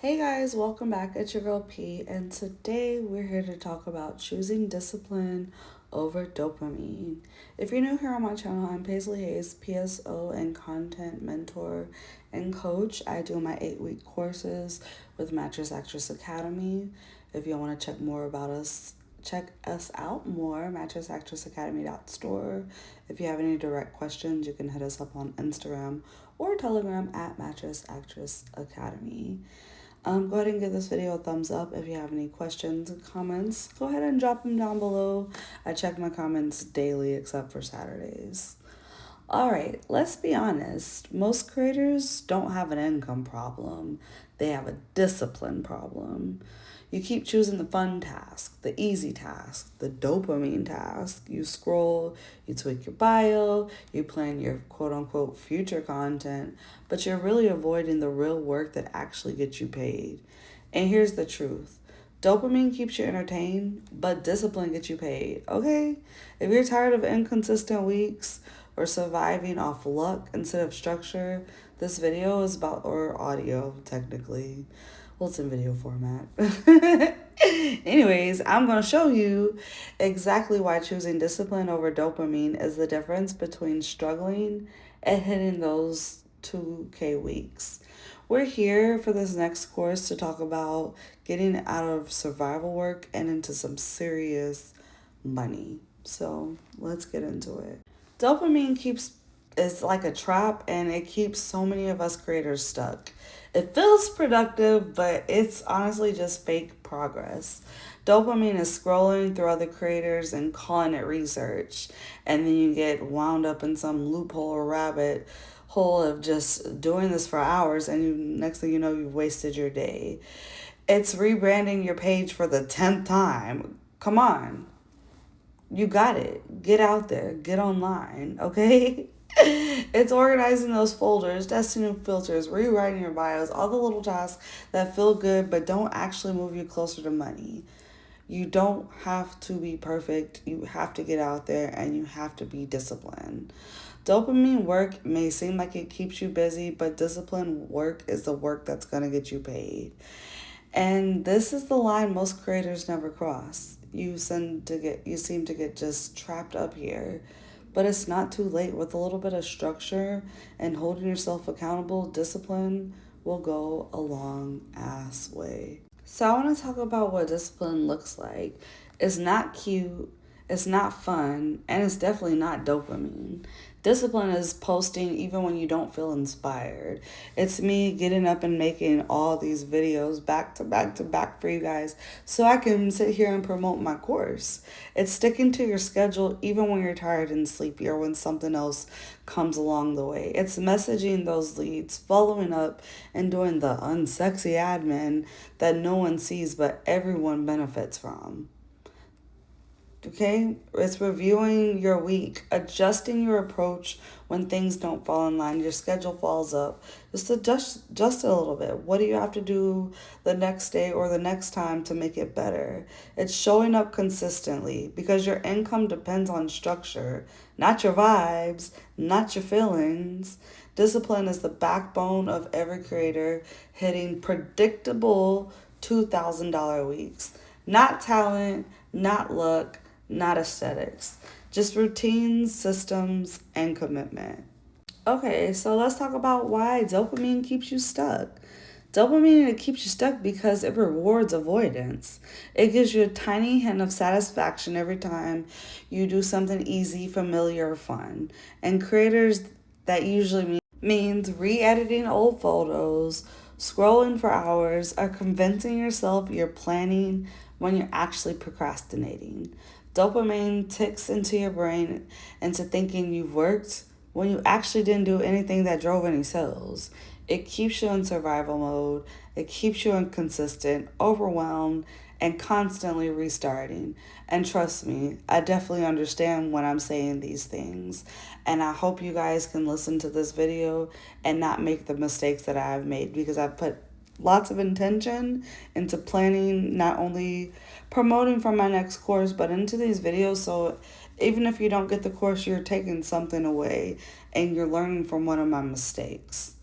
Hey guys, welcome back. It's your girl P, and today we're here to talk about choosing discipline over dopamine. If you're new here on my channel, I'm Paislee Hayes, PSO and content mentor and coach. I do my 8-week courses with Mattress Academy. If you want to check us out more, mattressactressacademy.store. If you have any direct questions, you can hit us up on Instagram or Telegram at Mattress Actress Academy. Go ahead and give this video a thumbs up. If you have any questions and comments, go ahead and drop them down below. I check my comments daily except for Saturdays. All right, let's be honest. Most creators don't have an income problem. They have a discipline problem. You keep choosing the fun task, the easy task, the dopamine task. You scroll, you tweak your bio, you plan your quote unquote future content, but you're really avoiding the real work that actually gets you paid. And here's the truth. Dopamine keeps you entertained, but discipline gets you paid, okay? If you're tired of inconsistent weeks or surviving off luck instead of structure, this video is about, or audio technically. Well, it's in video format. Anyways, I'm going to show you exactly why choosing discipline over dopamine is the difference between struggling and hitting those 2K weeks. We're here for this next course to talk about getting out of survival work and into some serious money. So let's get into it. Dopamine is like a trap, and it keeps so many of us creators stuck. It feels productive, but it's honestly just fake progress. Dopamine is scrolling through other creators and calling it research, and then you get wound up in some loophole or rabbit hole of just doing this for hours, and next thing you know, you've wasted your day. It's rebranding your page for the 10th time. Come on. You got it. Get out there. Get online, okay? It's organizing those folders, testing new filters, rewriting your bios, all the little tasks that feel good but don't actually move you closer to money. You don't have to be perfect. You have to get out there and you have to be disciplined. Dopamine work may seem like it keeps you busy, but disciplined work is the work that's going to get you paid. And this is the line most creators never cross. You seem to get just trapped up here. But it's not too late. With a little bit of structure and holding yourself accountable, discipline will go a long ass way. So I want to talk about what discipline looks like. It's not cute, it's not fun, and it's definitely not dopamine. Discipline is posting even when you don't feel inspired. It's me getting up and making all these videos back to back to back for you guys so I can sit here and promote my course. It's sticking to your schedule even when you're tired and sleepy or when something else comes along the way. It's messaging those leads, following up, and doing the unsexy admin that no one sees but everyone benefits from. Okay, it's reviewing your week, adjusting your approach when things don't fall in line, your schedule falls up. Just adjust it a little bit. What do you have to do the next day or the next time to make it better? It's showing up consistently because your income depends on structure, not your vibes, not your feelings. Discipline is the backbone of every creator hitting predictable $2,000 weeks. Not talent, not luck, not aesthetics, just routines, systems, and commitment. Okay, so let's talk about why dopamine keeps you stuck. Dopamine, it keeps you stuck because it rewards avoidance. It gives you a tiny hint of satisfaction every time you do something easy, familiar, or fun. And creators, that usually means re-editing old photos, scrolling for hours, or convincing yourself you're planning when you're actually procrastinating. Dopamine ticks into your brain into thinking you've worked when you actually didn't do anything that drove any sales. It keeps you in survival mode. It keeps you inconsistent, overwhelmed, and constantly restarting. And trust me, I definitely understand when I'm saying these things. And I hope you guys can listen to this video and not make the mistakes that I've made, because I've put lots of intention into planning, not only promoting for my next course, but into these videos. So even if you don't get the course, you're taking something away and you're learning from one of my mistakes.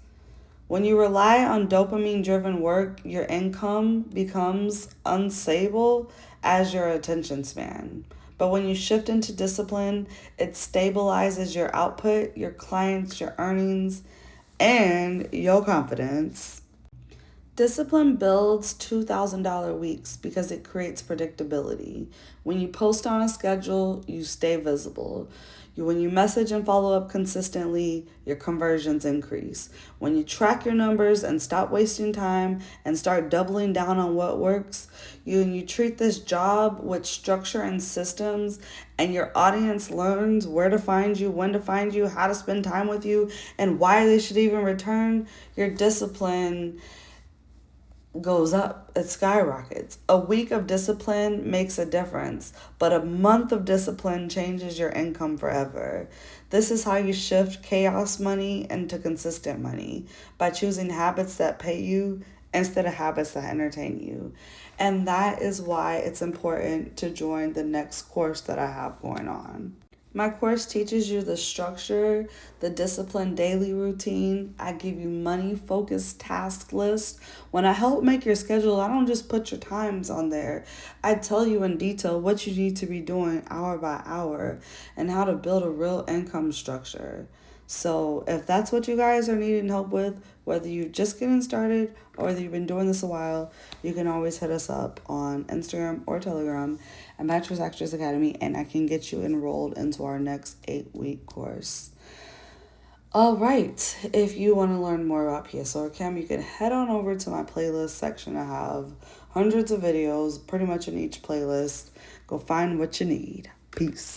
When you rely on dopamine driven work, your income becomes unstable as your attention span. But when you shift into discipline, it stabilizes your output, your clients, your earnings, and your confidence. Discipline builds $2,000 weeks because it creates predictability. When you post on a schedule, you stay visible. When you message and follow up consistently, your conversions increase. When you track your numbers and stop wasting time and start doubling down on what works, you treat this job with structure and systems, and your audience learns where to find you, when to find you, how to spend time with you, and why they should even return, your discipline goes up, it skyrockets. A week of discipline makes a difference, but a month of discipline changes your income forever. This is how you shift chaos money into consistent money, by choosing habits that pay you instead of habits that entertain you. And that is why it's important to join the next course that I have going on. My course teaches you the structure, the disciplined daily routine. I give you money focused task lists. When I help make your schedule, I don't just put your times on there. I tell you in detail what you need to be doing hour by hour and how to build a real income structure. So, if that's what you guys are needing help with, whether you're just getting started or whether you've been doing this a while, you can always hit us up on Instagram or Telegram at Mattress Actress Academy, and I can get you enrolled into our next 8-week course. All right, if you want to learn more about PSO or Cam, you can head on over to my playlist section. I have hundreds of videos pretty much in each playlist. Go find what you need. Peace.